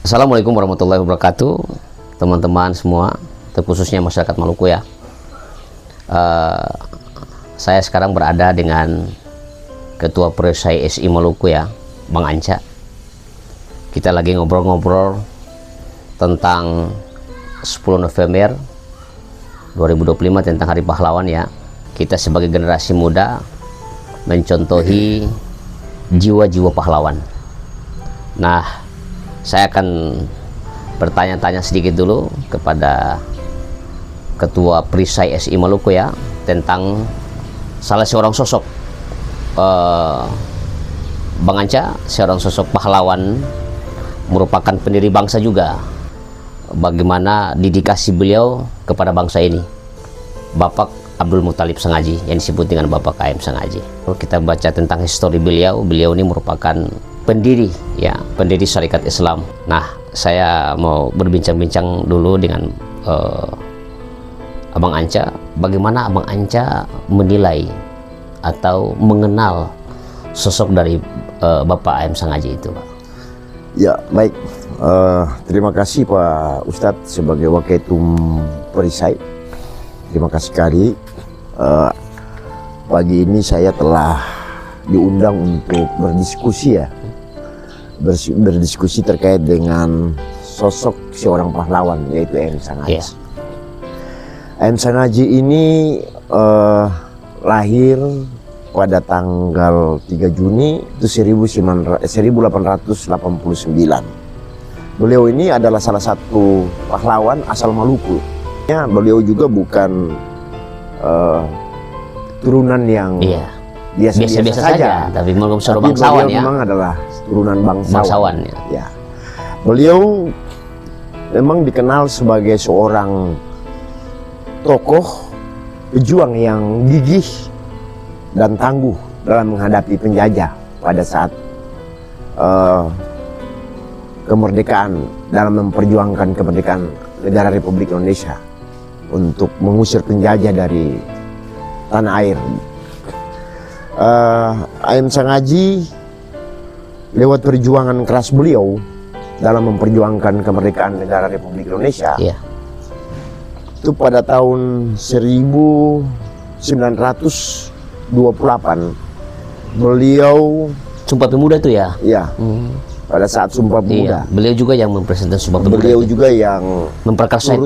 Assalamualaikum warahmatullahi wabarakatuh, teman-teman semua, terkhususnya masyarakat Maluku ya. Saya sekarang berada dengan Ketua Perisai SI Maluku ya, Bang Anca. Kita lagi ngobrol-ngobrol tentang 10 November 2025 tentang Hari Pahlawan ya. Kita sebagai generasi muda mencontohi jiwa-jiwa pahlawan. Nah, saya akan bertanya-tanya sedikit dulu kepada Ketua Perisai SI Maluku ya, tentang salah seorang sosok Bang Anca, seorang sosok pahlawan, merupakan pendiri bangsa juga. Bagaimana dedikasi beliau kepada bangsa ini, Bapak Abdul Muthalib Sengaji, yang disebut dengan Bapak KM Sengaji. Kalau kita baca tentang histori beliau ini merupakan pendiri ya, pendiri Syarikat Islam. Nah, saya mau berbincang-bincang dulu dengan Abang Anca. Bagaimana Abang Anca menilai atau mengenal sosok dari Bapak KM Sengaji itu, Pak? Ya, baik. Terima kasih Pak Ustadz sebagai Waketum Perisai. Terima kasih sekali. Pagi ini saya telah diundang untuk berdiskusi ya, berdiskusi terkait dengan sosok seorang pahlawan, yaitu KM Sengaji. Yeah. KM Sengaji ini lahir pada tanggal 3 Juni itu 1889. Beliau ini adalah salah satu pahlawan asal Maluku. Ya, beliau juga bukan turunan yang biasa-biasa saja, tapi memang beliau bangsawan ya. Memang adalah turunan bangsawan ya. Ya. Beliau memang dikenal sebagai seorang tokoh pejuang yang gigih dan tangguh dalam menghadapi penjajah pada saat kemerdekaan, dalam memperjuangkan kemerdekaan negara Republik Indonesia untuk mengusir penjajah dari tanah air. KM Sengaji lewat perjuangan keras beliau dalam memperjuangkan kemerdekaan negara Republik Indonesia, itu pada tahun 1928 beliau Sumpah Pemuda itu ya? Ya, pada saat Sumpah Pemuda. Iya, beliau juga yang mempresentasikan Sumpah Pemuda. Beliau itu juga yang memperkasai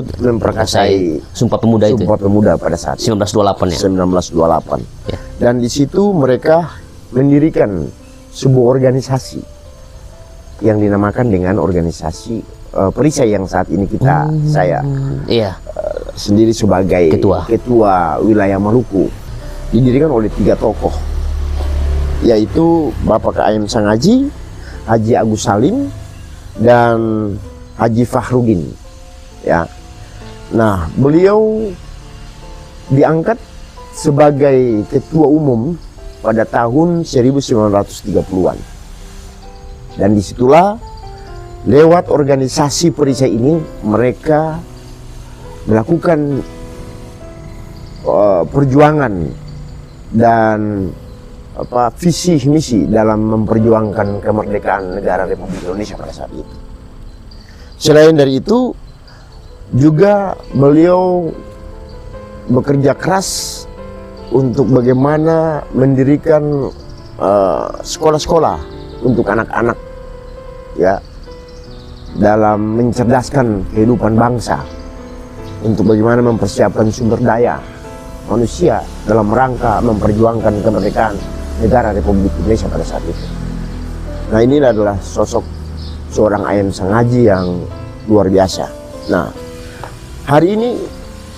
Sumpah Pemuda itu. Sumpah Pemuda pada saat 1928 ya. 1928. Ya. Dan di situ mereka mendirikan sebuah organisasi yang dinamakan dengan organisasi Perisai, yang saat ini saya sendiri sebagai ketua wilayah Maluku. Didirikan oleh 3 tokoh, yaitu Bapak KM Sengaji, Haji Agus Salim, dan Haji Fahrudin. Ya. Nah, beliau diangkat sebagai ketua umum pada tahun 1930-an. Dan disitulah lewat organisasi Perisai ini mereka melakukan perjuangan dan visi misi dalam memperjuangkan kemerdekaan negara Republik Indonesia pada saat itu. Selain dari itu juga beliau bekerja keras untuk bagaimana mendirikan sekolah-sekolah untuk anak-anak ya, dalam mencerdaskan kehidupan bangsa, untuk bagaimana mempersiapkan sumber daya manusia dalam rangka memperjuangkan kemerdekaan negara Republik Indonesia pada saat itu. Nah, ini adalah sosok seorang KM Sengaji yang luar biasa. Nah, hari ini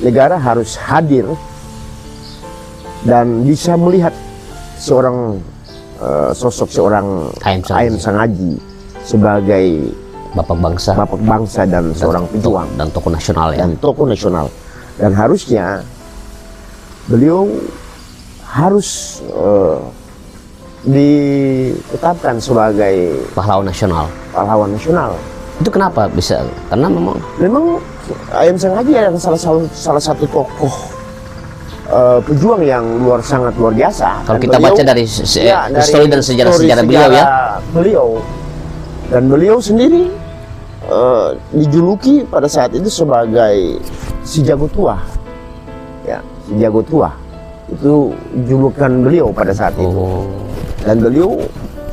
negara harus hadir dan bisa melihat seorang sosok seorang KM Sengaji sebagai Bapak bangsa dan seorang pejuang dan tokoh nasional ya. Dan harusnya beliau harus ditetapkan sebagai pahlawan nasional. Itu kenapa bisa? Karena memang KM Sengaji adalah salah satu tokoh pejuang yang sangat luar biasa. Kalau kita baca dari histori dan sejarah beliau ya. Dan beliau sendiri dijuluki pada saat itu sebagai si jago tua. Ya, si jago tua. Itu julukan beliau pada saat itu. Oh. Dan beliau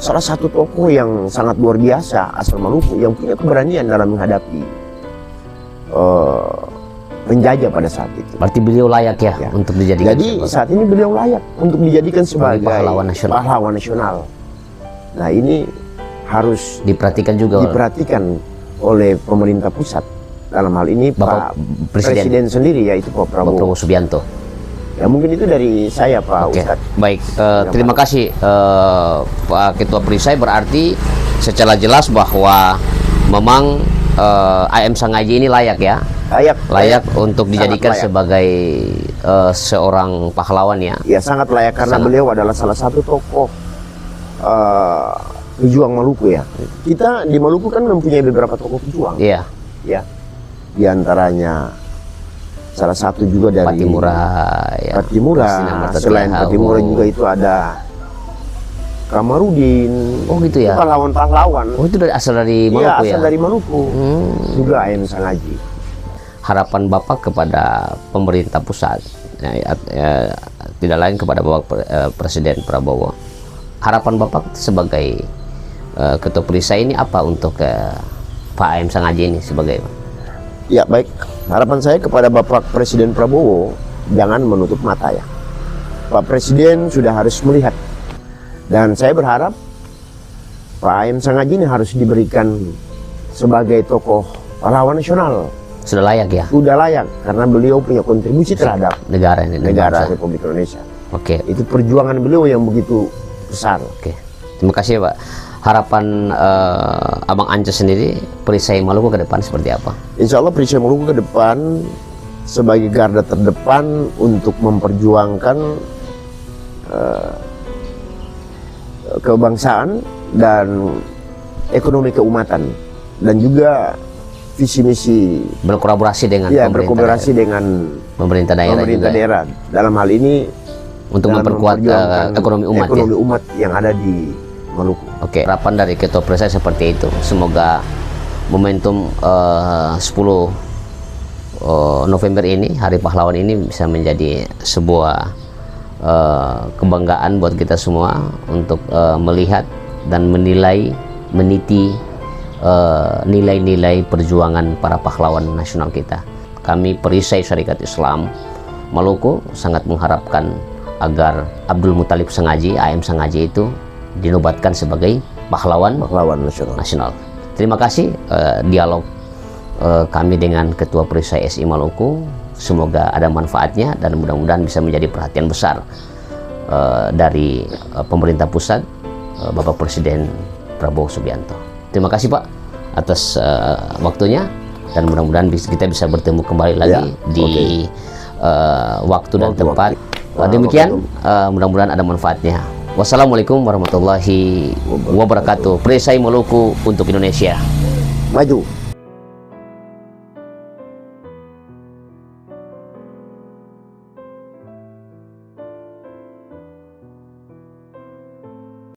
salah satu tokoh yang sangat luar biasa asal Maluku yang punya keberanian dalam menghadapi penjajah pada saat itu. Berarti beliau layak ya, Ya. untuk dijadikan Jadi saat ini beliau layak untuk dijadikan sebagai pahlawan nasional. pahlawan nasional. Nah, ini harus diperhatikan juga diperhatikan oleh pemerintah pusat. Dalam hal ini Bapak Pak Presiden. Presiden sendiri, yaitu Pak Bapak Prabowo. Prabowo Subianto. Ya, mungkin itu dari saya, Pak Oke, Ustadz. baik. Terima kasih Pak Ketua Perisai. Berarti secara jelas bahwa memang AM Sangaji ini layak ya, layak untuk dijadikan layak. sebagai seorang pahlawan ya. Ya, sangat layak karena Sangat. beliau adalah salah satu tokoh pejuang Maluku ya. Kita di Maluku kan mempunyai beberapa tokoh pejuang. Iya, Ya, di antaranya salah satu juga dari Patimura ya. Patimura. Christina Marta Selain Tiahau. Patimura juga itu ada Kamarudin. Oh gitu ya. Pahlawan-pahlawan. Oh itu asal dari Iya, Maluku ya. asal dari Maluku. Juga AM Sangaji. Harapan Bapak kepada pemerintah pusat ya, tidak lain kepada Bapak Presiden Prabowo. Harapan Bapak sebagai Ketua Perisai ini apa untuk Pak AM Sangaji ini sebagai? Ya, baik. Harapan saya kepada Bapak Presiden Prabowo, jangan menutup mata ya. Pak Presiden sudah harus melihat. Dan saya berharap Pak AM Sangaji ini harus diberikan sebagai tokoh pahlawan nasional. Sudah layak ya Sudah layak karena beliau punya kontribusi terhadap negara ini, negara bangsa. Republik Indonesia. Oke, Itu perjuangan beliau yang begitu besar. oke. Terima kasih Pak. Harapan Abang Ance sendiri Perisai Maluku ke depan seperti apa? Insya Allah Perisai Maluku ke depan sebagai garda terdepan untuk memperjuangkan kebangsaan dan ekonomi keumatan, dan juga visi misi Berkolaborasi dengan ya berkolaborasi dengan pemerintah daerah pemerintah juga ya, daerah dalam hal ini untuk dalam memperkuat memperjuangkan ekonomi umat ya. ekonomi umat yang ada di Maluku. Oke, harapan dari Ketua Perisai seperti itu. Semoga momentum 10 November ini, Hari Pahlawan ini bisa menjadi sebuah kebanggaan buat kita semua untuk melihat dan menilai, meniti nilai-nilai perjuangan para pahlawan nasional kita. Kami Perisai Syarikat Islam Maluku sangat mengharapkan agar Abdul Muthalib Sangaji, AM Sangaji itu dinobatkan sebagai pahlawan nasional. Terima kasih dialog kami dengan Ketua Perisai SI Maluku. Semoga ada manfaatnya dan mudah-mudahan bisa menjadi perhatian besar dari pemerintah pusat, Bapak Presiden Prabowo Subianto. Terima kasih Pak atas waktunya dan mudah-mudahan kita bisa bertemu kembali lagi di waktu dan tempat. Demikian mudah-mudahan ada manfaatnya. Wassalamualaikum warahmatullahi wabarakatuh. Perisai Maluku untuk Indonesia. Maju.